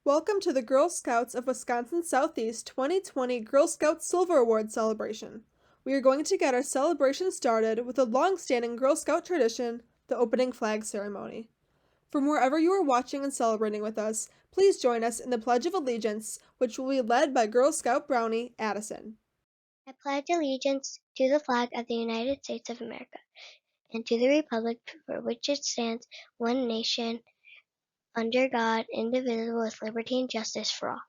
Welcome to the Girl Scouts of Wisconsin Southeast 2020 Girl Scout Silver Award celebration. We are going to get our celebration started with a long-standing Girl Scout tradition, the opening flag ceremony. From wherever you are watching and celebrating with us, please join us in the Pledge of Allegiance, which will be led by Girl Scout Brownie Addison. I pledge allegiance to the flag of the United States of America and to the republic for which it stands, one nation, under God, indivisible, with liberty and justice for all.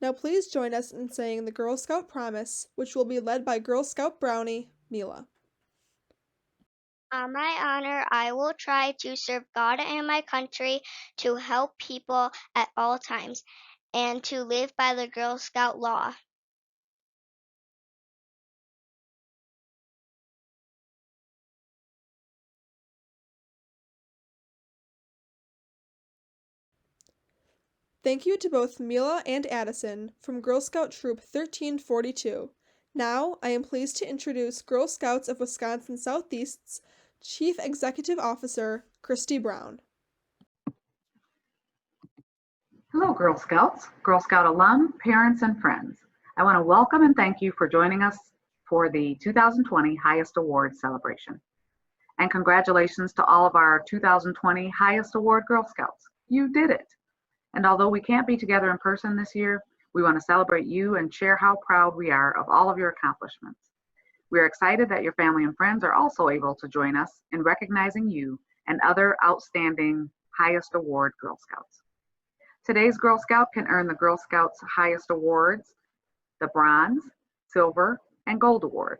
Now please join us in saying the Girl Scout Promise, which will be led by Girl Scout Brownie Mila. On my honor, I will try to serve God and my country, to help people at all times, and to live by the Girl Scout law. Thank you to both Mila and Addison from Girl Scout Troop 1342. Now, I am pleased to introduce Girl Scouts of Wisconsin Southeast's Chief Executive Officer, Christy Brown. Hello, Girl Scouts, Girl Scout alum, parents, and friends. I want to welcome and thank you for joining us for the 2020 Highest Award celebration. And congratulations to all of our 2020 Highest Award Girl Scouts. You did it. And although we can't be together in person this year, we want to celebrate you and share how proud we are of all of your accomplishments. We are excited that your family and friends are also able to join us in recognizing you and other outstanding Highest Award Girl Scouts. Today's Girl Scout can earn the Girl Scouts highest awards, the Bronze, Silver, and Gold Award.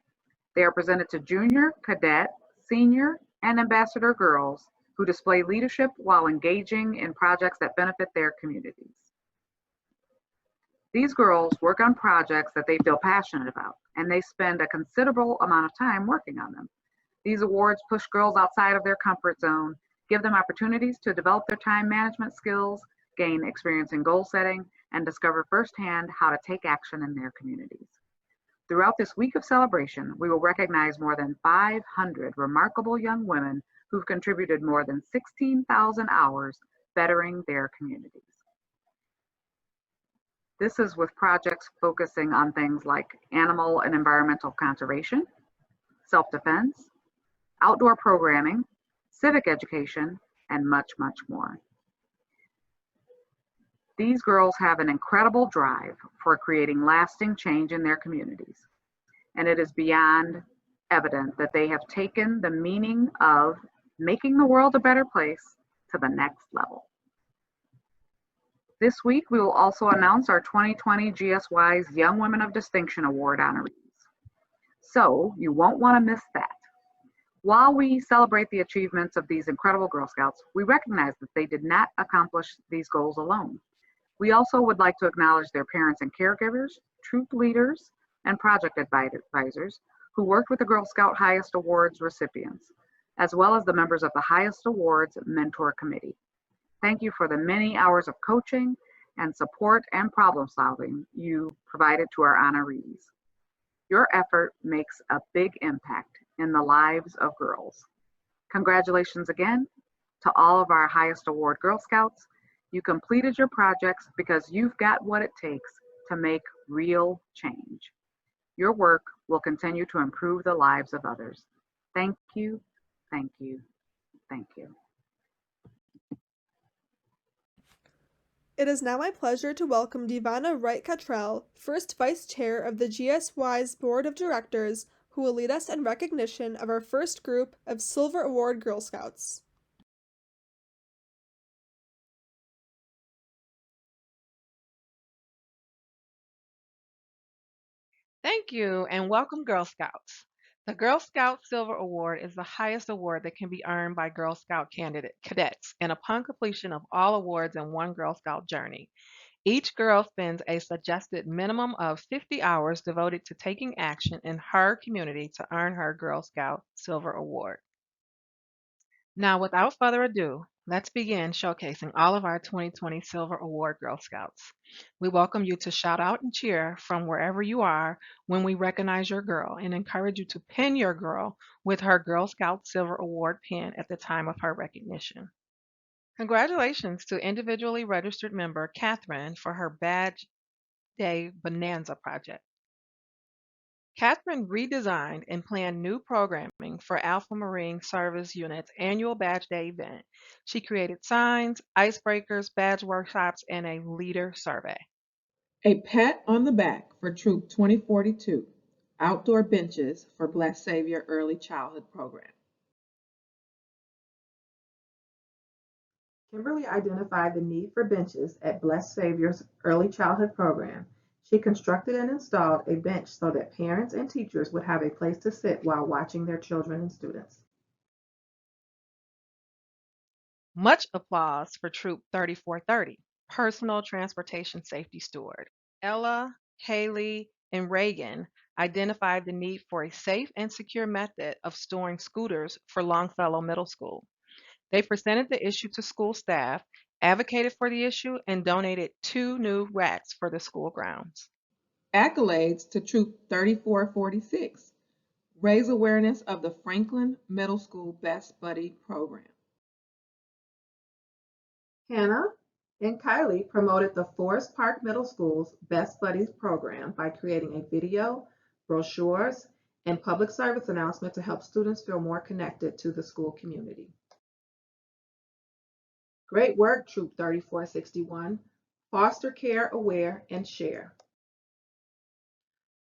They are presented to junior, cadet, senior, and ambassador girls who display leadership while engaging in projects that benefit their communities. These girls work on projects that they feel passionate about, and they spend a considerable amount of time working on them. These awards push girls outside of their comfort zone, give them opportunities to develop their time management skills, gain experience in goal setting, and discover firsthand how to take action in their communities. Throughout this week of celebration, we will recognize more than 500 remarkable young women who've contributed more than 16,000 hours bettering their communities. This is with projects focusing on things like animal and environmental conservation, self-defense, outdoor programming, civic education, and much, much more. These girls have an incredible drive for creating lasting change in their communities, and it is beyond evident that they have taken the meaning of making the world a better place to the next level. This week, we will also announce our 2020 GSWISE Young Women of Distinction Award honorees. So you won't want to miss that. While we celebrate the achievements of these incredible Girl Scouts, we recognize that they did not accomplish these goals alone. We also would like to acknowledge their parents and caregivers, troop leaders, and project advisors who worked with the Girl Scout Highest Awards recipients, as well as the members of the Highest Awards Mentor Committee. Thank you for the many hours of coaching and support and problem solving you provided to our honorees. Your effort makes a big impact in the lives of girls. Congratulations again to all of our Highest Award Girl Scouts. You completed your projects because you've got what it takes to make real change. Your work will continue to improve the lives of others. Thank you, thank you, thank you. It is now my pleasure to welcome Divana Wright-Cottrell, first Vice Chair of the GSWISE Board of Directors, who will lead us in recognition of our first group of Silver Award Girl Scouts. Thank you and welcome, Girl Scouts. The Girl Scout Silver Award is the highest award that can be earned by Girl Scout cadets, and upon completion of all awards in one Girl Scout journey. Each girl spends a suggested minimum of 50 hours devoted to taking action in her community to earn her Girl Scout Silver Award. Now, without further ado, Let's begin showcasing all of our 2020 Silver Award Girl Scouts. We welcome you to shout out and cheer from wherever you are when we recognize your girl and encourage you to pin your girl with her Girl Scout Silver Award pin at the time of her recognition. Congratulations to individually registered member Catherine for her Badge Day Bonanza project. Catherine redesigned and planned new programming for Alpha Marine Service Unit's annual Badge Day event. She created signs, icebreakers, badge workshops, and a leader survey. A pat on the back for Troop 2042, outdoor benches for Blessed Savior Early Childhood Program. Kimberly identified the need for benches at Blessed Savior's Early Childhood Program. She constructed and installed a bench so that parents and teachers would have a place to sit while watching their children and students. Much applause for Troop 3430, Personal Transportation Safety Steward. Ella, Haley, and Reagan identified the need for a safe and secure method of storing scooters for Longfellow Middle School. They presented the issue to school staff, advocated for the issue, and donated 2 new racks for the school grounds. Accolades to Troop 3446, raise awareness of the Franklin Middle School Best Buddy Program. Hannah and Kylie promoted the Forest Park Middle School's Best Buddies program by creating a video, brochures, and public service announcement to help students feel more connected to the school community. Great work, Troop 3461. Foster care aware and share.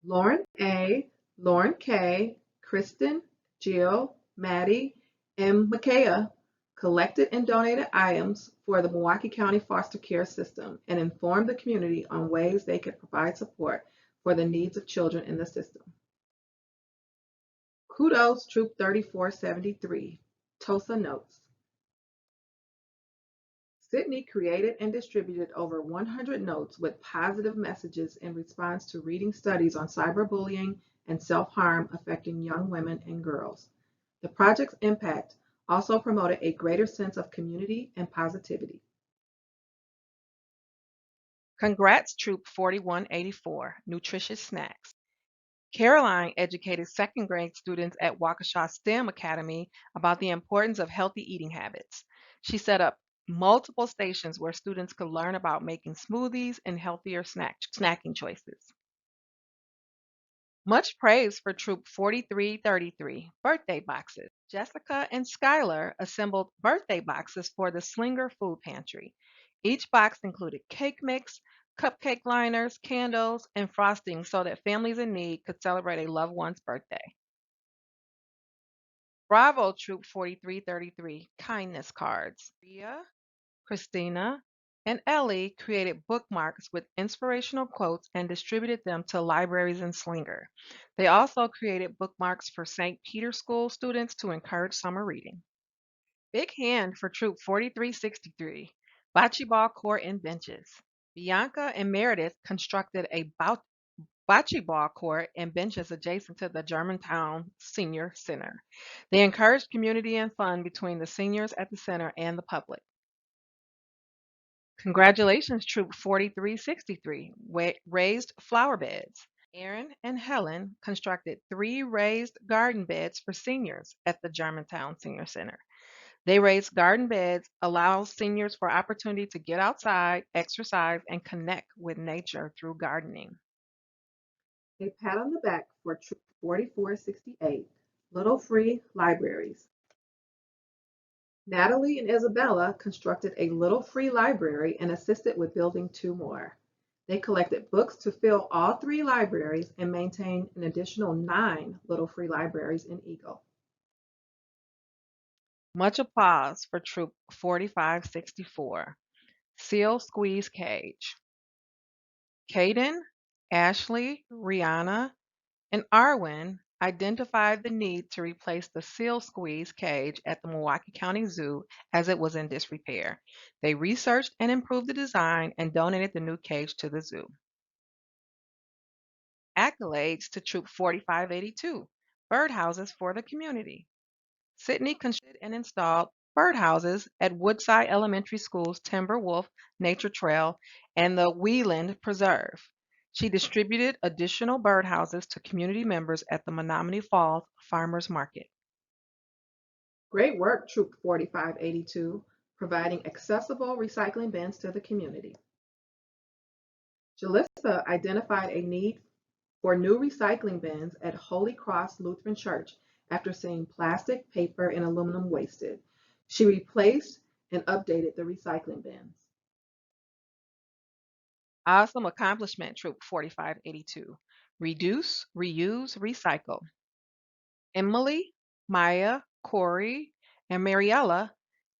Lauren A., Lauren K., Kristen, Jill, Maddie, and Micaiah collected and donated items for the Milwaukee County foster care system and informed the community on ways they could provide support for the needs of children in the system. Kudos, Troop 3473. TOSA Notes. Sydney created and distributed over 100 notes with positive messages in response to reading studies on cyberbullying and self-harm affecting young women and girls. The project's impact also promoted a greater sense of community and positivity. Congrats, Troop 4184, Nutritious Snacks. Caroline educated second grade students at Waukesha STEM Academy about the importance of healthy eating habits. She set up multiple stations where students could learn about making smoothies and healthier snacking choices. Much praise for Troop 4333, birthday boxes. Jessica and Skylar assembled birthday boxes for the Slinger Food Pantry. Each box included cake mix, cupcake liners, candles, and frosting so that families in need could celebrate a loved one's birthday. Bravo, Troop 4333, kindness cards. Ria, Christina, and Ellie created bookmarks with inspirational quotes and distributed them to libraries in Slinger. They also created bookmarks for St. Peter's School students to encourage summer reading. Big hand for Troop 4363, bocce ball court and benches. Bianca and Meredith constructed a bocce ball court and benches adjacent to the Germantown Senior Center. They encouraged community and fun between the seniors at the center and the public. Congratulations, Troop 4363, raised flower beds. Aaron and Helen constructed 3 raised garden beds for seniors at the Germantown Senior Center. They raised garden beds, allow seniors for opportunity to get outside, exercise, and connect with nature through gardening. A pat on the back for Troop 4468, Little Free Libraries. Natalie and Isabella constructed a little free library and assisted with building 2 more. They collected books to fill all 3 libraries and maintained an additional 9 little free libraries in Eagle. Much applause for Troop 4564, Seal Squeeze Cage. Caden, Ashley, Rihanna, and Arwen identified the need to replace the seal squeeze cage at the Milwaukee County Zoo as it was in disrepair. They researched and improved the design and donated the new cage to the zoo. Accolades to Troop 4582, birdhouses for the community. Sydney constructed and installed birdhouses at Woodside Elementary School's Timber Wolf Nature Trail and the Wheeland Preserve. She distributed additional birdhouses to community members at the Menominee Falls Farmers Market. Great work, Troop 4582, providing accessible recycling bins to the community. Jalissa identified a need for new recycling bins at Holy Cross Lutheran Church after seeing plastic, paper, and aluminum wasted. She replaced and updated the recycling bins. Awesome accomplishment, Troop 4582. Reduce, reuse, recycle. Emily, Maya, Corey, and Mariella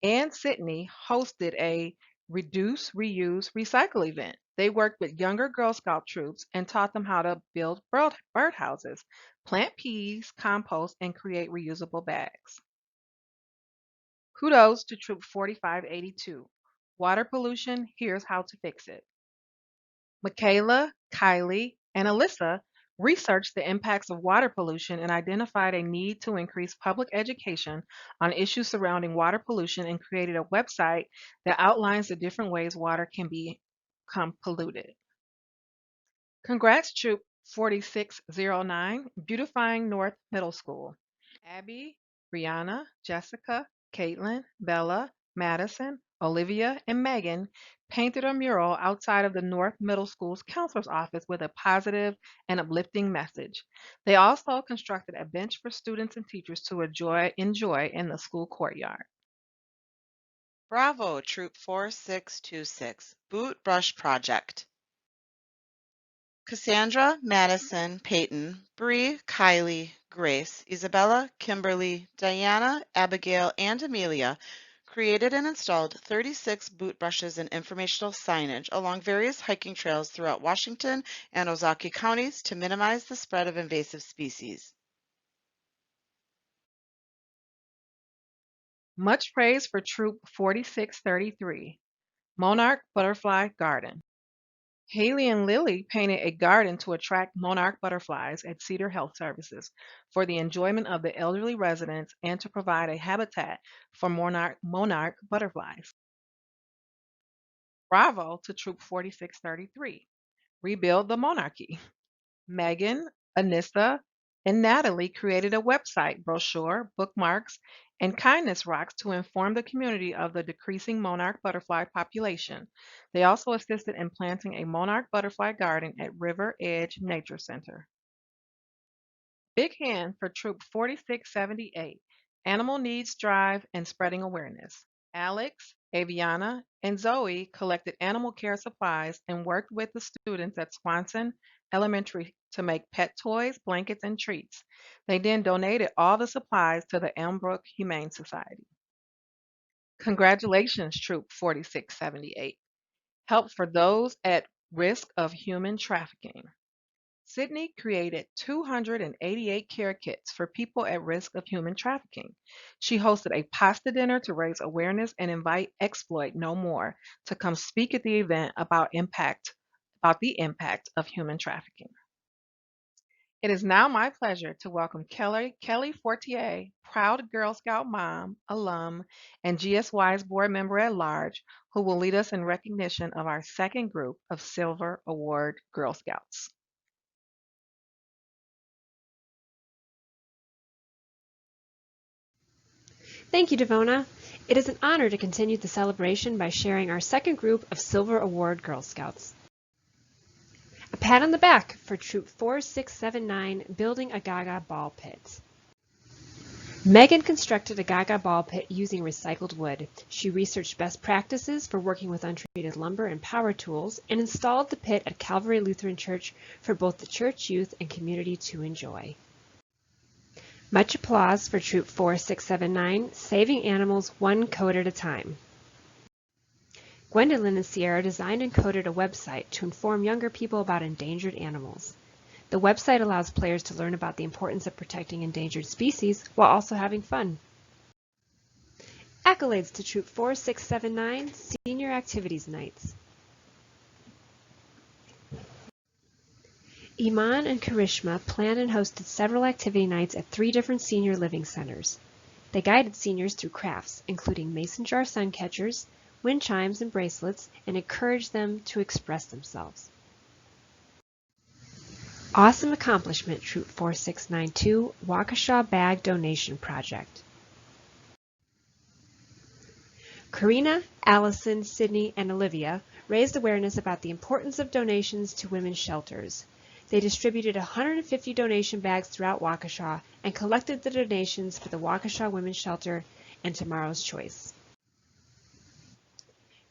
and Sydney hosted a Reduce, Reuse, Recycle event. They worked with younger Girl Scout troops and taught them how to build birdhouses, plant peas, compost, and create reusable bags. Kudos to Troop 4582. Water pollution, here's how to fix it. Michaela, Kylie, and Alyssa researched the impacts of water pollution and identified a need to increase public education on issues surrounding water pollution and created a website that outlines the different ways water can become polluted. Congrats, Troop 4609, Beautifying North Middle School. Abby, Brianna, Jessica, Caitlin, Bella, Madison, Olivia, and Megan painted a mural outside of the North Middle School's counselor's office with a positive and uplifting message. They also constructed a bench for students and teachers to enjoy in the school courtyard. Bravo, Troop 4626, Boot Brush Project. Cassandra, Madison, Peyton, Bree, Kylie, Grace, Isabella, Kimberly, Diana, Abigail, and Amelia created and installed 36 boot brushes and informational signage along various hiking trails throughout Washington and Ozaukee counties to minimize the spread of invasive species. Much praise for Troop 4633, Monarch Butterfly Garden. Haley and Lily painted a garden to attract monarch butterflies at Cedar Health Services for the enjoyment of the elderly residents and to provide a habitat for monarch butterflies. Bravo to Troop 4633. Rebuild the Monarchy. Megan, Anissa, and Natalie created a website, brochure, bookmarks, and kindness rocks to inform the community of the decreasing monarch butterfly population. They also assisted in planting a monarch butterfly garden at River Edge Nature Center. Big hand for Troop 4678, Animal Needs Drive and Spreading Awareness. Alex, Aviana, and Zoe collected animal care supplies and worked with the students at Swanson Elementary to make pet toys, blankets, and treats. They then donated all the supplies to the Elmbrook Humane Society. Congratulations, Troop 4678. Help for those at risk of human trafficking. Sydney created 288 care kits for people at risk of human trafficking. She hosted a pasta dinner to raise awareness and invite Exploit No More to come speak at the event about the impact of human trafficking. It is now my pleasure to welcome Kelly Fortier, proud Girl Scout mom, alum, and GSWISE board member at large, who will lead us in recognition of our second group of Silver Award Girl Scouts. Thank you, Devona. It is an honor to continue the celebration by sharing our second group of Silver Award Girl Scouts. A pat on the back for Troop 4679, Building a Gaga Ball Pit. Megan constructed a Gaga ball pit using recycled wood. She researched best practices for working with untreated lumber and power tools and installed the pit at Calvary Lutheran Church for both the church youth and community to enjoy. Much applause for Troop 4679, Saving Animals One Code at a Time. Gwendolyn and Sierra designed and coded a website to inform younger people about endangered animals. The website allows players to learn about the importance of protecting endangered species while also having fun. Accolades to Troop 4679, Senior Activities Nights. Iman and Karishma planned and hosted several activity nights at 3 different senior living centers. They guided seniors through crafts, including mason jar sun catchers, wind chimes, and bracelets, and encouraged them to express themselves. Awesome Accomplishment Troop 4692 Waukesha Bag Donation Project. Karina, Allison, Sydney, and Olivia raised awareness about the importance of donations to women's shelters. They distributed 150 donation bags throughout Waukesha and collected the donations for the Waukesha Women's Shelter and Tomorrow's Choice.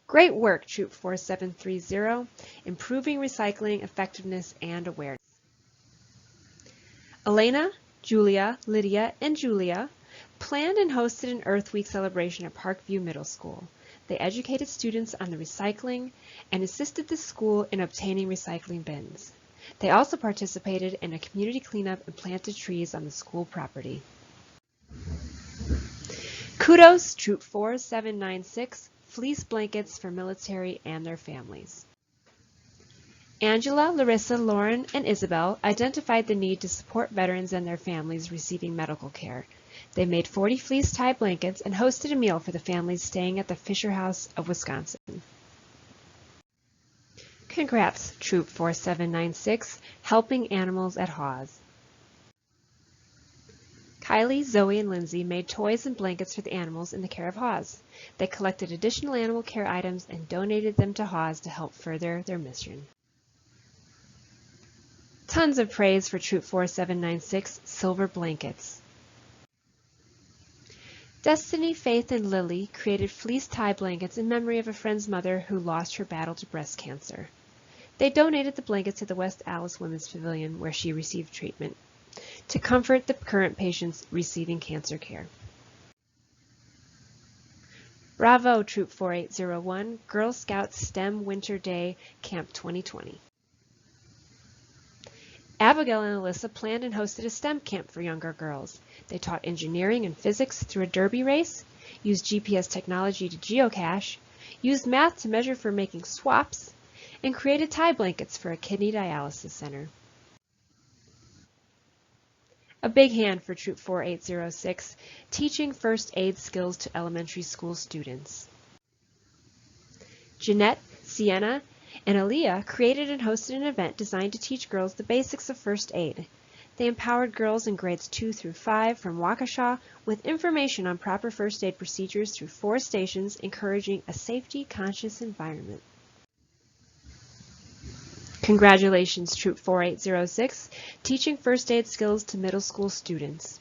Great work, Troop 4730, improving recycling effectiveness and awareness. Elena, Julia, Lydia, and Julia planned and hosted an Earth Week celebration at Parkview Middle School. They educated students on the recycling and assisted the school in obtaining recycling bins. They also participated in a community cleanup and planted trees on the school property. Kudos, Troop 4796, fleece blankets for military and their families. Angela, Larissa, Lauren, and Isabel identified the need to support veterans and their families receiving medical care. They made 40 fleece tie blankets and hosted a meal for the families staying at the Fisher House of Wisconsin. Congrats, Troop 4796, helping animals at Hawes. Kylie, Zoe, and Lindsay made toys and blankets for the animals in the care of Hawes. They collected additional animal care items and donated them to Hawes to help further their mission. Tons of praise for Troop 4796, silver blankets. Destiny, Faith, and Lily created fleece tie blankets in memory of a friend's mother who lost her battle to breast cancer. They donated the blankets to the West Allis Women's Pavilion where she received treatment to comfort the current patients receiving cancer care. Bravo, Troop 4801, Girl Scouts STEM Winter Day Camp 2020. Abigail and Alyssa planned and hosted a STEM camp for younger girls. They taught engineering and physics through a derby race, used GPS technology to geocache, used math to measure for making swaps, and created tie blankets for a kidney dialysis center. A big hand for Troop 4806, teaching first aid skills to elementary school students. Jeanette, Sienna, and Aaliyah created and hosted an event designed to teach girls the basics of first aid. They empowered girls in grades 2 through 5 from Waukesha with information on proper first aid procedures through 4 stations, encouraging a safety-conscious environment. Congratulations, Troop 4806, teaching first aid skills to middle school students.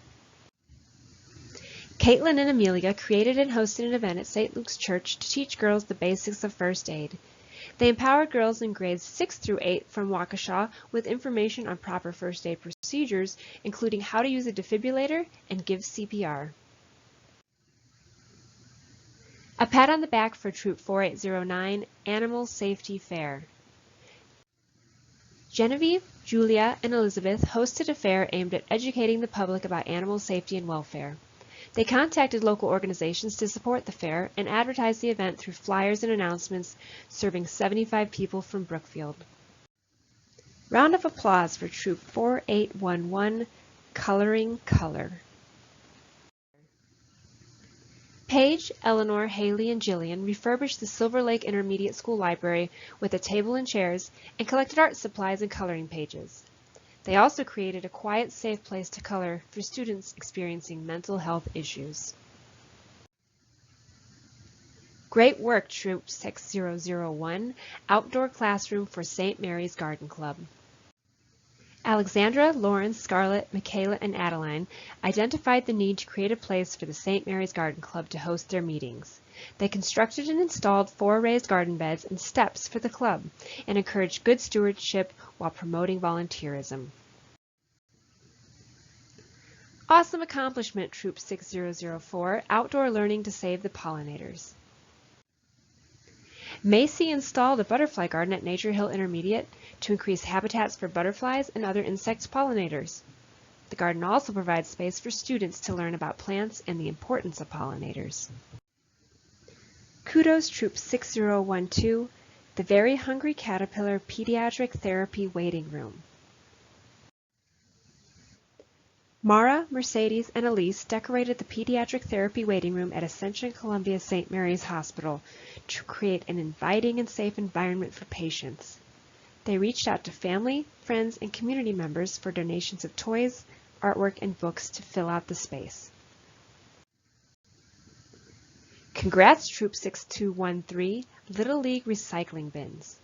Caitlin and Amelia created and hosted an event at St. Luke's Church to teach girls the basics of first aid. They empowered girls in grades 6 through 8 from Waukesha with information on proper first aid procedures, including how to use a defibrillator and give CPR. A pat on the back for Troop 4809, Animal Safety Fair. Genevieve, Julia, and Elizabeth hosted a fair aimed at educating the public about animal safety and welfare. They contacted local organizations to support the fair and advertised the event through flyers and announcements, serving 75 people from Brookfield. Round of applause for Troop 4811, Coloring Color. Paige, Eleanor, Haley, and Jillian refurbished the Silver Lake Intermediate School Library with a table and chairs and collected art supplies and coloring pages. They also created a quiet, safe place to color for students experiencing mental health issues. Great work, Troop 6001, Outdoor Classroom for St. Mary's Garden Club. Alexandra, Lauren, Scarlett, Michaela, and Adeline identified the need to create a place for the St. Mary's Garden Club to host their meetings. They constructed and installed 4 raised garden beds and steps for the club and encouraged good stewardship while promoting volunteerism. Awesome Accomplishment, Troop 6004, Outdoor Learning to Save the Pollinators. Macy installed a butterfly garden at Nature Hill Intermediate to increase habitats for butterflies and other insect pollinators. The garden also provides space for students to learn about plants and the importance of pollinators. Kudos, Troop 6012, the Very Hungry Caterpillar Pediatric Therapy Waiting Room. Mara, Mercedes, and Elise decorated the pediatric therapy waiting room at Ascension Columbia St. Mary's Hospital to create an inviting and safe environment for patients. They reached out to family, friends, and community members for donations of toys, artwork, and books to fill out the space. Congrats, Troop 6213, Little League Recycling Bins.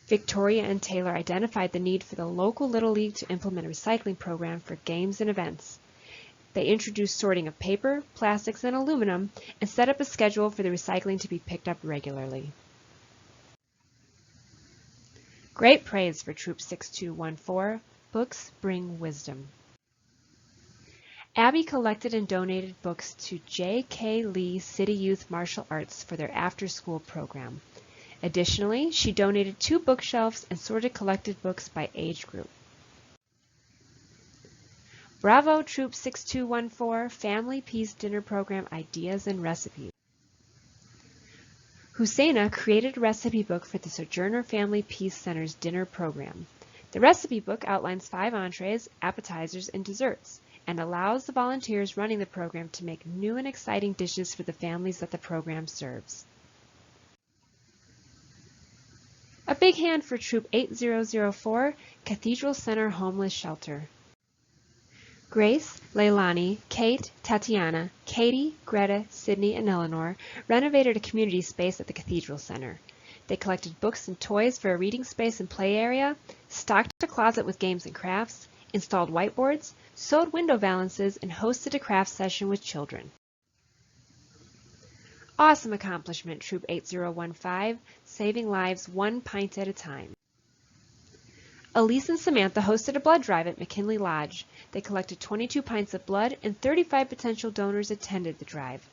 Victoria and Taylor identified the need for the local Little League to implement a recycling program for games and events. They introduced sorting of paper, plastics, and aluminum and set up a schedule for the recycling to be picked up regularly. Great praise for Troop 6214. Books bring wisdom. Abby collected and donated books to J.K. Lee City Youth Martial Arts for their after-school program. Additionally, she donated 2 bookshelves and sorted collected books by age group. Bravo, Troop 6214, Family Peace Dinner Program Ideas and Recipes. Husseina created a recipe book for the Sojourner Family Peace Center's dinner program. The recipe book outlines 5 entrees, appetizers, and desserts, and allows the volunteers running the program to make new and exciting dishes for the families that the program serves. A big hand for Troop 8004, Cathedral Center Homeless Shelter. Grace, Leilani, Kate, Tatiana, Katie, Greta, Sydney, and Eleanor renovated a community space at the Cathedral Center. They collected books and toys for a reading space and play area, stocked a closet with games and crafts, installed whiteboards, sewed window valances, and hosted a craft session with children. Awesome accomplishment, Troop 8015, saving lives 1 pint at a time. Elise and Samantha hosted a blood drive at McKinley Lodge. They collected 22 pints of blood and 35 potential donors attended the drive.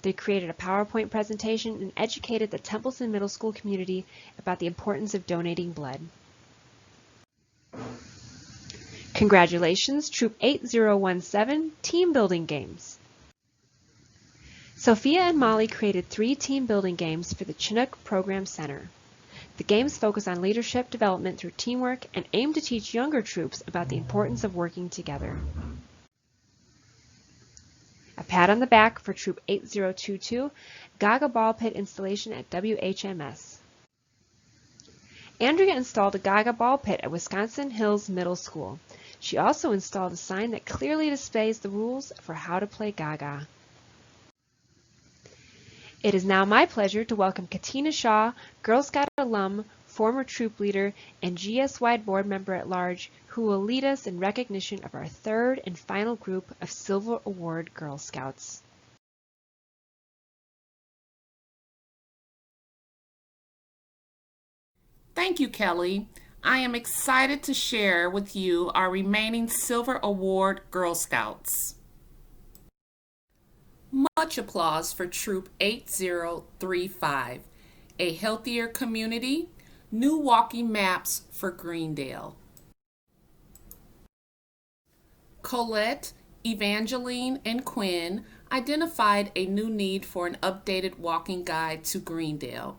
They created a PowerPoint presentation and educated the Templeton Middle School community about the importance of donating blood. Congratulations, Troop 8017, Team Building Games. Sophia and Molly created 3 team building games for the Chinook Program Center. The games focus on leadership development through teamwork and aim to teach younger troops about the importance of working together. A pat on the back for Troop 8022, Gaga Ball Pit installation at WHMS. Andrea installed a Gaga Ball Pit at Wisconsin Hills Middle School. She also installed a sign that clearly displays the rules for how to play Gaga. It is now my pleasure to welcome Katina Shaw, Girl Scout alum, former troop leader, and GSWISE board member at large, who will lead us in recognition of our 3rd and final group of Silver Award Girl Scouts. Thank you, Kelly. I am excited to share with you our remaining Silver Award Girl Scouts. Much applause for Troop 8035, A Healthier Community, New Walking Maps for Greendale. Colette, Evangeline, and Quinn identified a new need for an updated walking guide to Greendale.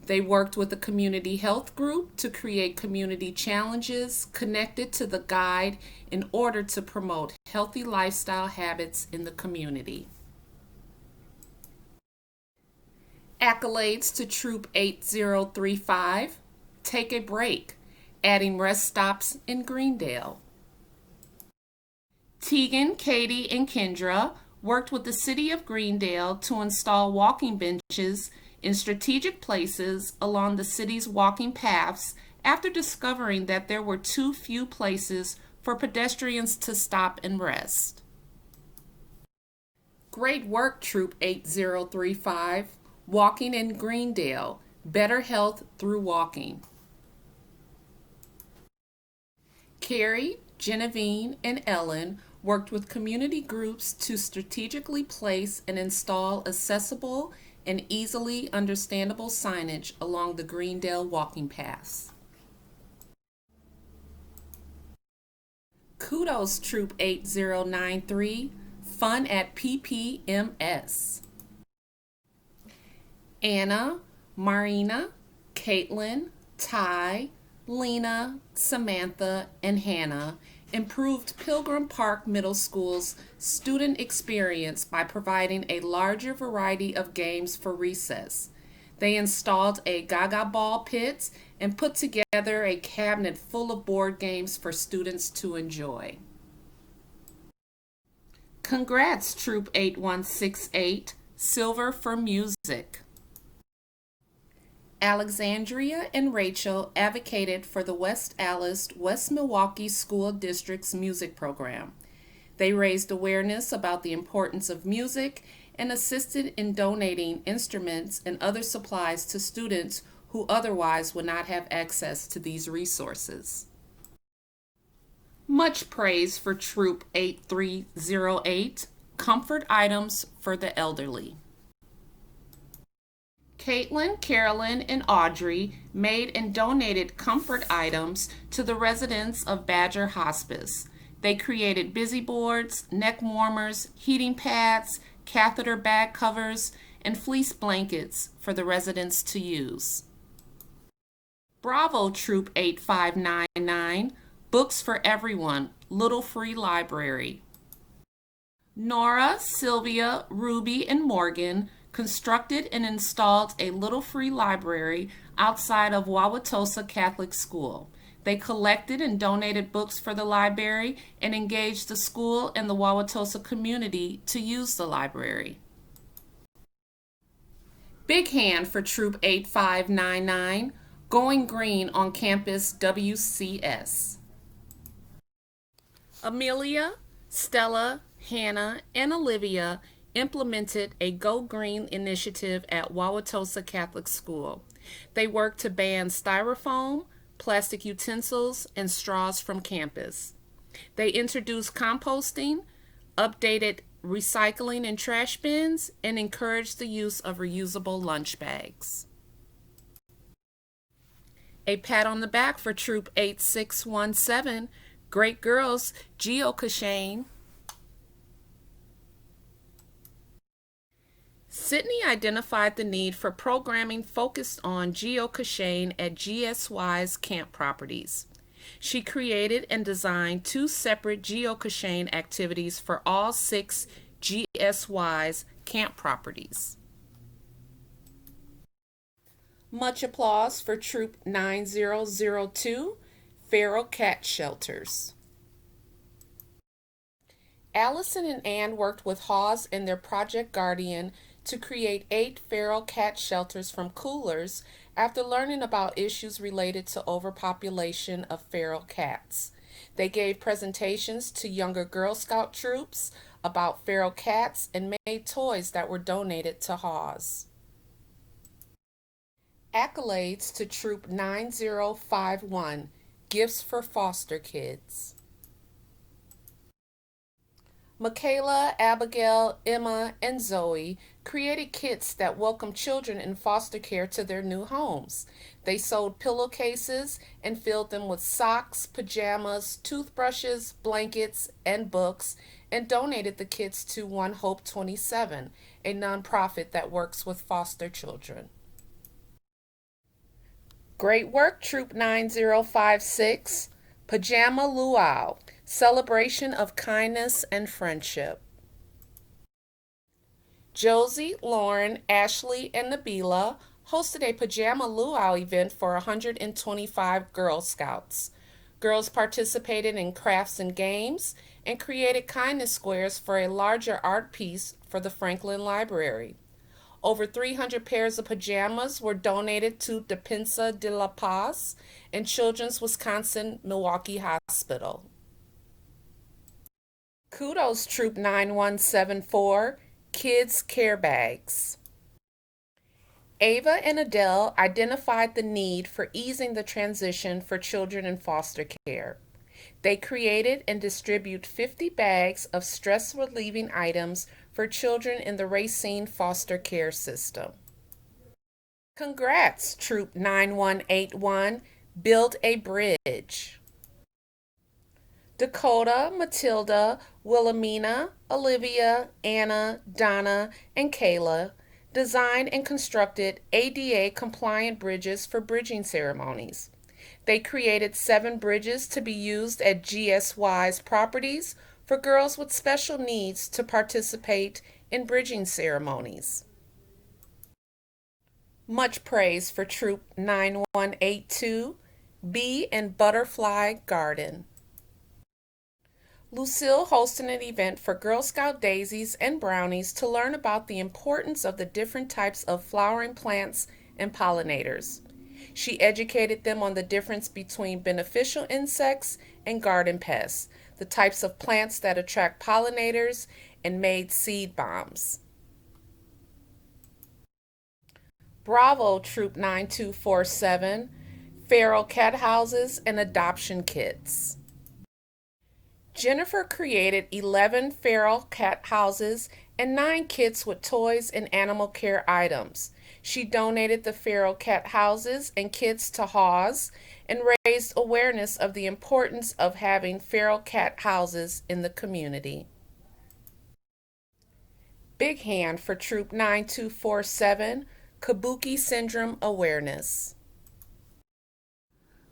They worked with a community health group to create community challenges connected to the guide in order to promote healthy lifestyle habits in the community. Accolades to Troop 8035, Take a Break, adding rest stops in Greendale. Tegan, Katie, and Kendra worked with the City of Greendale to install walking benches in strategic places along the city's walking paths after discovering that there were too few places for pedestrians to stop and rest. Great work, Troop 8035. Walking in Greendale, better health through walking. Carrie, Genevieve, and Ellen worked with community groups to strategically place and install accessible and easily understandable signage along the Greendale walking paths. Kudos, Troop 8093, fun at PPMS. Anna, Marina, Caitlin, Ty, Lena, Samantha, and Hannah improved Pilgrim Park Middle School's student experience by providing a larger variety of games for recess. They installed a gaga ball pit and put together a cabinet full of board games for students to enjoy. Congrats, Troop 8168, silver for music. Alexandria and Rachel advocated for the West Allis, West Milwaukee School District's music program. They raised awareness about the importance of music and assisted in donating instruments and other supplies to students who otherwise would not have access to these resources. Much praise for Troop 8308, comfort items for the elderly. Caitlin, Carolyn, and Audrey made and donated comfort items to the residents of Badger Hospice. They created busy boards, neck warmers, heating pads, catheter bag covers, and fleece blankets for the residents to use. Bravo, Troop 8599, books for everyone, little free library. Nora, Sylvia, Ruby, and Morgan constructed and installed a little free library outside of Wauwatosa Catholic School. They collected and donated books for the library and engaged the school and the Wauwatosa community to use the library. Big hand for Troop 8599, going green on campus WCS. Amelia, Stella, Hannah, and Olivia implemented a Go Green initiative at Wauwatosa Catholic School. They worked to ban styrofoam, plastic utensils, and straws from campus. They introduced composting, updated recycling and trash bins, and encouraged the use of reusable lunch bags. A pat on the back for Troop 8617, great girls, geocaching. Sydney identified the need for programming focused on geocaching at GSWISE camp properties. She created and designed 2 separate geocaching activities for all 6 GSWISE camp properties. Much applause for Troop 9002, feral cat shelters. Allison and Ann worked with Hawes and their Project Guardian to create 8 feral cat shelters from coolers after learning about issues related to overpopulation of feral cats. They gave presentations to younger Girl Scout troops about feral cats and made toys that were donated to Hawes. Accolades to Troop 9051, gifts for foster kids. Michaela, Abigail, Emma, and Zoe created kits that welcome children in foster care to their new homes. They sewed pillowcases and filled them with socks, pajamas, toothbrushes, blankets, and books, and donated the kits to One Hope 27, a nonprofit that works with foster children. Great work, Troop 9056, Pajama Luau, celebration of kindness and friendship. Josie, Lauren, Ashley, and Nabila hosted a Pajama Luau event for 125 Girl Scouts. Girls participated in crafts and games and created kindness squares for a larger art piece for the Franklin Library. Over 300 pairs of pajamas were donated to Defensa de la Paz and Children's Wisconsin Milwaukee Hospital. Kudos, Troop 9174, Kids Care Bags. Ava and Adele identified the need for easing the transition for children in foster care. They created and distribute 50 bags of stress-relieving items for children in the Racine foster care system. Congrats, Troop 9181, build a bridge. Dakota, Matilda, Wilhelmina, Olivia, Anna, Donna, and Kayla designed and constructed ADA-compliant bridges for bridging ceremonies. They created 7 bridges to be used at GSWISE properties for girls with special needs to participate in bridging ceremonies. Much praise for Troop 9182, Bee and Butterfly Garden. Lucille hosted an event for Girl Scout daisies and brownies to learn about the importance of the different types of flowering plants and pollinators. She educated them on the difference between beneficial insects and garden pests, the types of plants that attract pollinators, and made seed bombs. Bravo, Troop 9247, feral cat houses and adoption kits. Jennifer created 11 feral cat houses and 9 kits with toys and animal care items. She donated the feral cat houses and kits to Haws and raised awareness of the importance of having feral cat houses in the community. Big hand for Troop 9247, Kabuki Syndrome Awareness.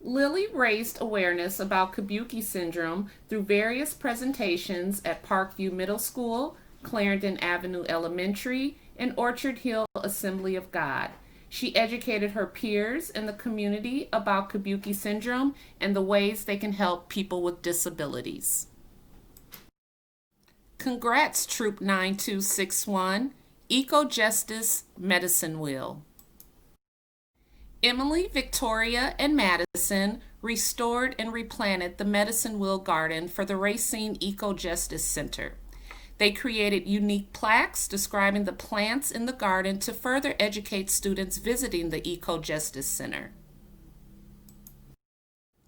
Lily raised awareness about Kabuki syndrome through various presentations at Parkview Middle School, Clarendon Avenue Elementary, and Orchard Hill Assembly of God. She educated her peers in the community about Kabuki syndrome and the ways they can help people with disabilities. Congrats, Troop 9261, Eco Justice Medicine Wheel. Emily, Victoria, and Madison restored and replanted the Medicine Wheel Garden for the Racine Eco Justice Center. They created unique plaques describing the plants in the garden to further educate students visiting the Eco Justice Center.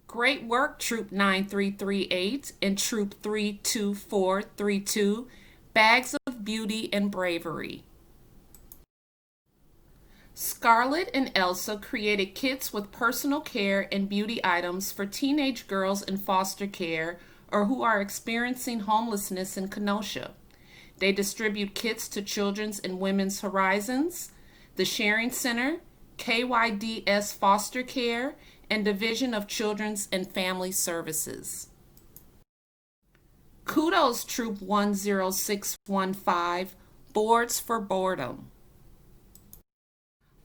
Great work, Troop 9338 and Troop 32432, Bags of Beauty and Bravery. Scarlett and Elsa created kits with personal care and beauty items for teenage girls in foster care or who are experiencing homelessness in Kenosha. They distribute kits to Children's and Women's Horizons, the Sharing Center, KYDS Foster Care, and Division of Children's and Family Services. Kudos, Troop 10615, Boards for Boredom.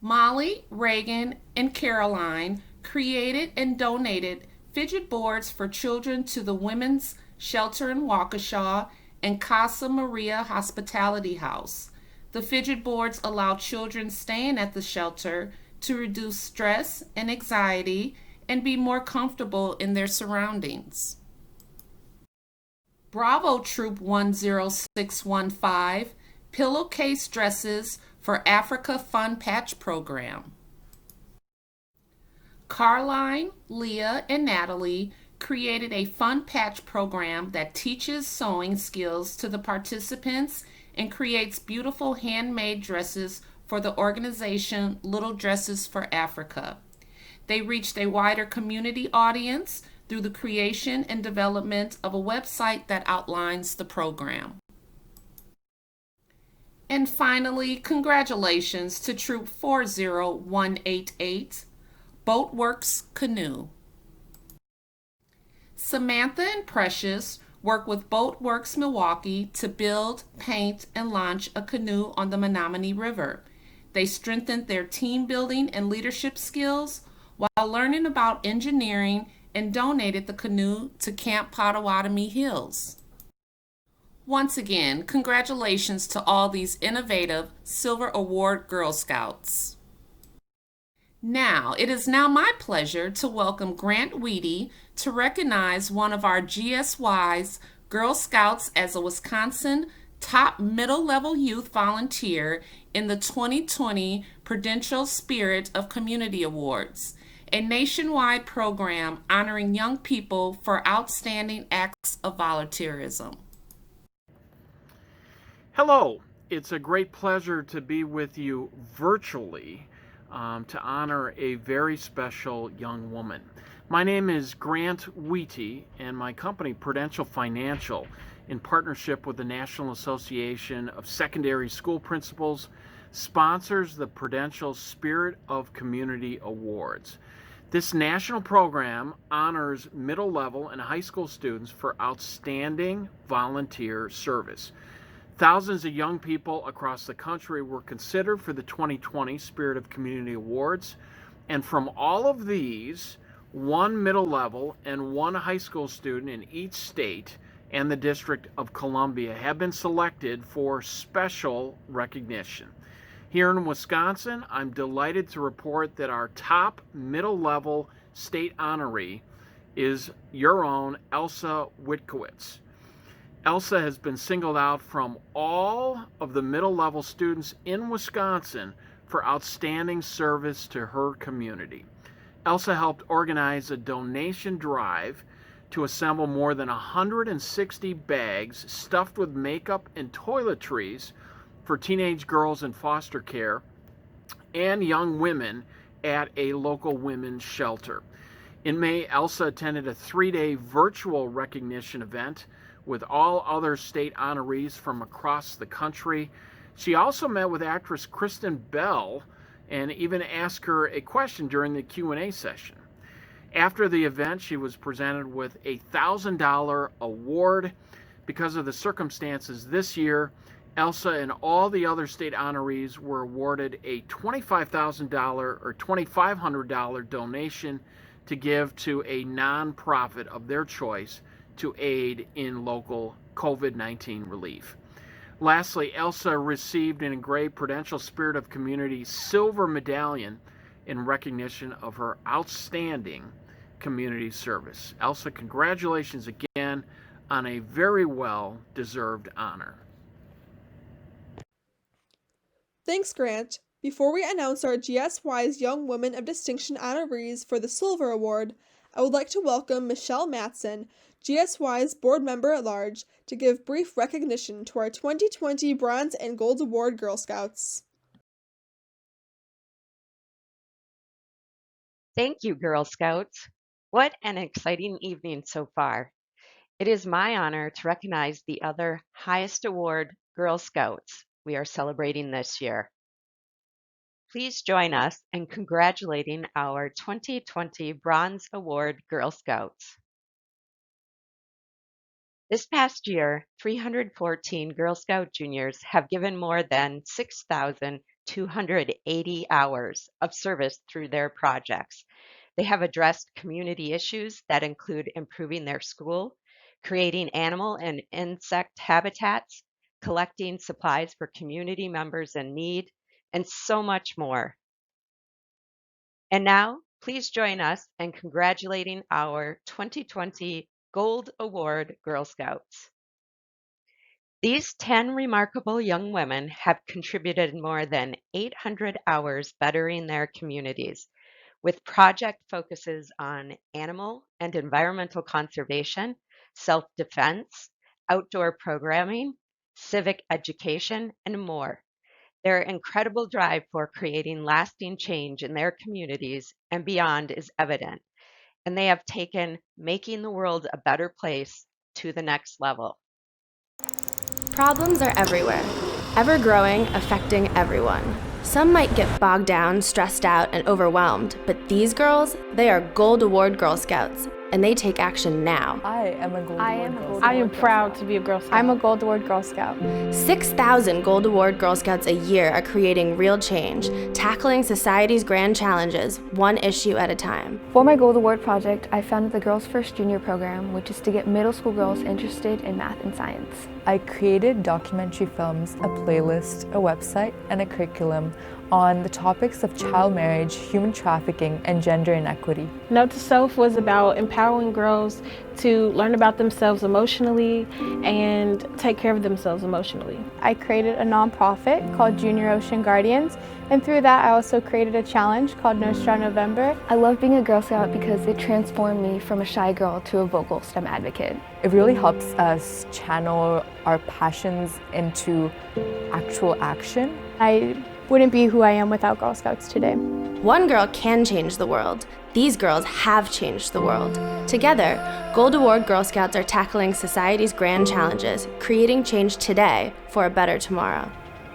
Molly, Reagan, and Caroline created and donated fidget boards for children to the Women's Shelter in Waukesha and Casa Maria Hospitality House. The fidget boards allow children staying at the shelter to reduce stress and anxiety and be more comfortable in their surroundings. Bravo, Troop 10615, pillowcase dresses for Africa Fun Patch Program. Carline, Leah, and Natalie created a fun patch program that teaches sewing skills to the participants and creates beautiful handmade dresses for the organization Little Dresses for Africa. They reached a wider community audience through the creation and development of a website that outlines the program. And finally, congratulations to Troop 40188, Boatworks Canoe. Samantha and Precious work with Boatworks Milwaukee to build, paint, and launch a canoe on the Menominee River. They strengthened their team building and leadership skills while learning about engineering and donated the canoe to Camp Potawatomi Hills. Once again, congratulations to all these innovative Silver Award Girl Scouts. Now, it is now my pleasure to welcome Grant Weedy to recognize one of our GSWISE Girl Scouts as a Wisconsin top middle-level youth volunteer in the 2020 Prudential Spirit of Community Awards, a nationwide program honoring young people for outstanding acts of volunteerism. Hello, it's a great pleasure to be with you virtually to honor a very special young woman. My name is Grant Wheaty, and my company, Prudential Financial, in partnership with the National Association of Secondary School Principals, sponsors the Prudential Spirit of Community Awards. This national program honors middle level and high school students for outstanding volunteer service. Thousands of young people across the country were considered for the 2020 Spirit of Community Awards, and from all of these, one middle level and one high school student in each state and the District of Columbia have been selected for special recognition. Here in Wisconsin, I'm delighted to report that our top middle level state honoree is your own Elsa Witkowitz. Elsa has been singled out from all of the middle level students in Wisconsin for outstanding service to her community. Elsa helped organize a donation drive to assemble more than 160 bags stuffed with makeup and toiletries for teenage girls in foster care and young women at a local women's shelter. In May, Elsa attended a 3-day virtual recognition event with all other state honorees from across the country. She also met with actress Kristen Bell and even asked her a question during the Q&A session. After the event, she was presented with a $1,000 award. Because of the circumstances this year, Elsa and all the other state honorees were awarded a $25,000 or $2,500 donation to give to a nonprofit of their choice to aid in local COVID-19 relief. Lastly, Elsa received an engraved Prudential Spirit of Community Silver Medallion in recognition of her outstanding community service. Elsa, congratulations again on a very well-deserved honor. Thanks, Grant. Before we announce our GSWISE Young Women of Distinction honorees for the Silver Award, I would like to welcome Michelle Matson, GSWISE Board Member at Large, to give brief recognition to our 2020 Bronze and Gold Award Girl Scouts. Thank you, Girl Scouts. What an exciting evening so far. It is my honor to recognize the other highest award Girl Scouts we are celebrating this year. Please join us in congratulating our 2020 Bronze Award Girl Scouts. This past year, 314 Girl Scout juniors have given more than 6,280 hours of service through their projects. They have addressed community issues that include improving their school, creating animal and insect habitats, collecting supplies for community members in need, and so much more. And now, please join us in congratulating our 2020 Gold Award Girl Scouts. These 10 remarkable young women have contributed more than 800 hours bettering their communities, with project focuses on animal and environmental conservation, self-defense, outdoor programming, civic education, and more. Their incredible drive for creating lasting change in their communities and beyond is evident, and they have taken making the world a better place to the next level. Problems are everywhere, ever-growing, affecting everyone. Some might get bogged down, stressed out, and overwhelmed, but these girls, they are Gold Award Girl Scouts, and they take action now. I am a Gold Award Girl Scout. I am proud to be a Girl Scout. I'm a Gold Award Girl Scout. 6,000 Gold Award Girl Scouts a year are creating real change, tackling society's grand challenges, one issue at a time. For my Gold Award project, I founded the Girls First Junior program, which is to get middle school girls interested in math and science. I created documentary films, a playlist, a website, and a curriculum on the topics of child marriage, human trafficking, and gender inequity. Note to Self was about empowering girls to learn about themselves emotionally and take care of themselves emotionally. I created a nonprofit called Junior Ocean Guardians, and through that I also created a challenge called No Straw November. I love being a Girl Scout because it transformed me from a shy girl to a vocal STEM advocate. It really helps us channel our passions into actual action. I wouldn't be who I am without Girl Scouts today. One girl can change the world. These girls have changed the world. Together, Gold Award Girl Scouts are tackling society's grand challenges, creating change today for a better tomorrow.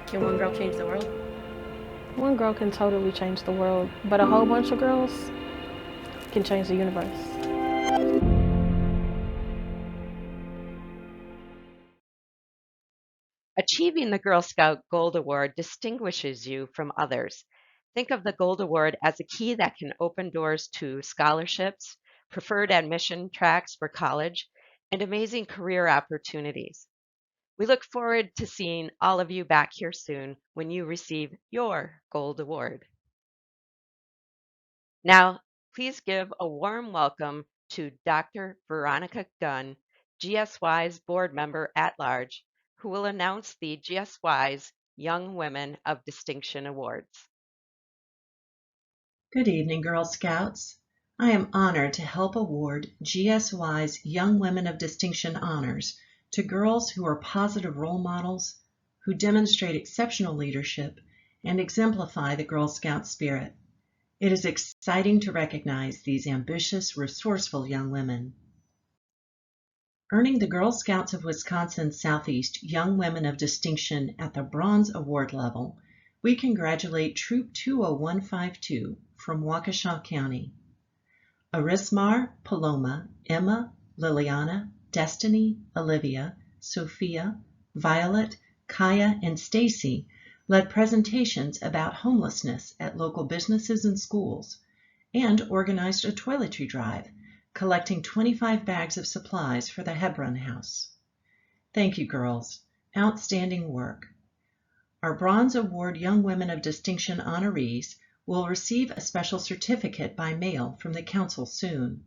Can one girl change the world? One girl can totally change the world, but a whole bunch of girls, can change the universe. Achieving the Girl Scout Gold Award distinguishes you from others. Think of the Gold Award as a key that can open doors to scholarships, preferred admission tracks for college, and amazing career opportunities. We look forward to seeing all of you back here soon when you receive your Gold Award. Now, please give a warm welcome to Dr. Veronica Gunn, GSWISE Board Member at Large, who will announce the GSWISE Young Women of Distinction Awards. Good evening, Girl Scouts. I am honored to help award GSWISE Young Women of Distinction Honors to girls who are positive role models, who demonstrate exceptional leadership, and exemplify the Girl Scout spirit. It is exciting to recognize these ambitious, resourceful young women. Earning the Girl Scouts of Wisconsin Southeast Young Women of Distinction at the Bronze Award level, we congratulate Troop 20152 from Waukesha County. Arismar, Paloma, Emma, Liliana, Destiny, Olivia, Sophia, Violet, Kaya, and Stacy led presentations about homelessness at local businesses and schools, and organized a toiletry drive, collecting 25 bags of supplies for the Hebron House. Thank you, girls. Outstanding work. Our Bronze Award Young Women of Distinction honorees will receive a special certificate by mail from the Council soon.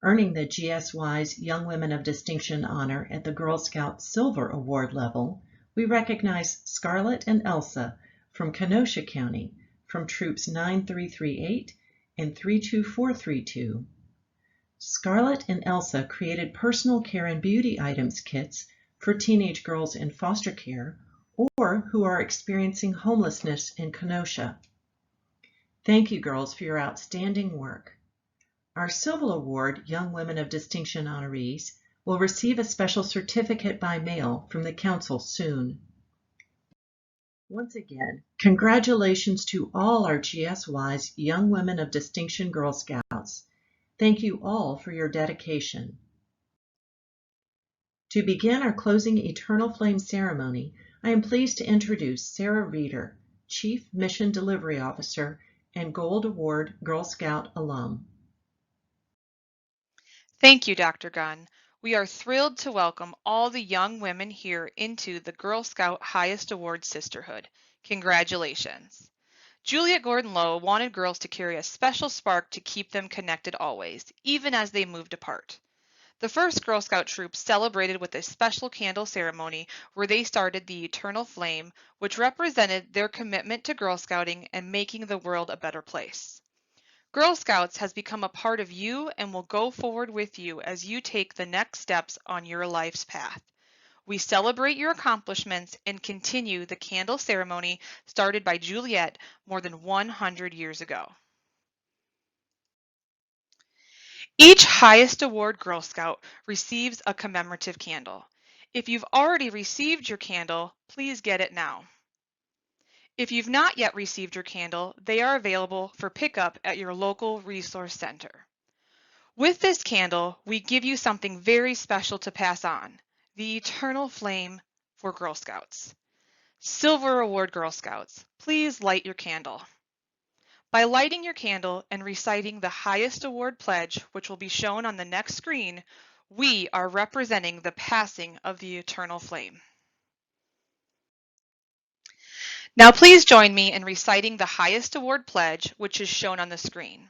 Earning the GSWISE Young Women of Distinction honor at the Girl Scout Silver Award level, we recognize Scarlett and Elsa from Kenosha County from Troops 9338 and 32432. Scarlett and Elsa created personal care and beauty items kits for teenage girls in foster care or who are experiencing homelessness in Kenosha. Thank you, girls, for your outstanding work. Our Silver Award Young Women of Distinction honorees will receive a special certificate by mail from the Council soon. Once again, congratulations to all our GSWISE Young Women of Distinction Girl Scouts. Thank you all for your dedication. To begin our closing Eternal Flame ceremony, I am pleased to introduce Sarah Reeder, Chief Mission Delivery Officer and Gold Award Girl Scout alum. Thank you, Dr. Gunn. We are thrilled to welcome all the young women here into the Girl Scout Highest Award Sisterhood. Congratulations. Juliet Gordon-Lowe wanted girls to carry a special spark to keep them connected always, even as they moved apart. The first Girl Scout troop celebrated with a special candle ceremony where they started the Eternal Flame, which represented their commitment to Girl Scouting and making the world a better place. Girl Scouts has become a part of you and will go forward with you as you take the next steps on your life's path. We celebrate your accomplishments and continue the candle ceremony started by Juliet more than 100 years ago. Each highest award Girl Scout receives a commemorative candle. If you've already received your candle, please get it now. If you've not yet received your candle, they are available for pickup at your local resource center. With this candle, we give you something very special to pass on, the Eternal Flame for Girl Scouts. Silver Award Girl Scouts, please light your candle. By lighting your candle and reciting the highest award pledge, which will be shown on the next screen, we are representing the passing of the Eternal Flame. Now please join me in reciting the highest award pledge, which is shown on the screen.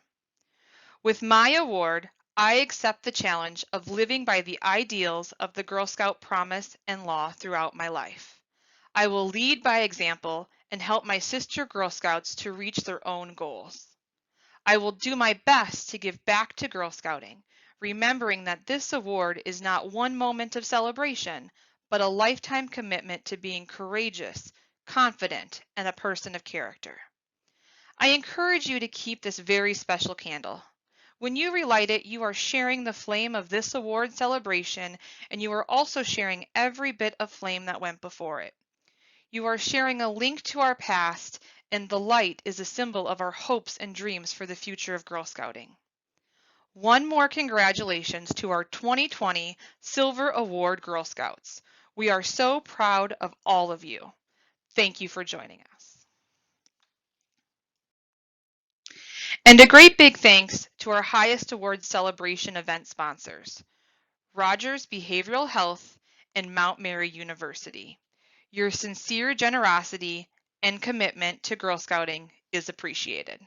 With my award, I accept the challenge of living by the ideals of the Girl Scout promise and law throughout my life. I will lead by example and help my sister Girl Scouts to reach their own goals. I will do my best to give back to Girl Scouting, remembering that this award is not one moment of celebration, but a lifetime commitment to being courageous, confident, and a person of character. I encourage you to keep this very special candle. When you relight it, you are sharing the flame of this award celebration, and you are also sharing every bit of flame that went before it. You are sharing a link to our past and the light is a symbol of our hopes and dreams for the future of Girl Scouting. One more congratulations to our 2020 Silver Award Girl Scouts. We are so proud of all of you. Thank you for joining us. And a great big thanks to our highest award celebration event sponsors, Rogers Behavioral Health and Mount Mary University. Your sincere generosity and commitment to Girl Scouting is appreciated.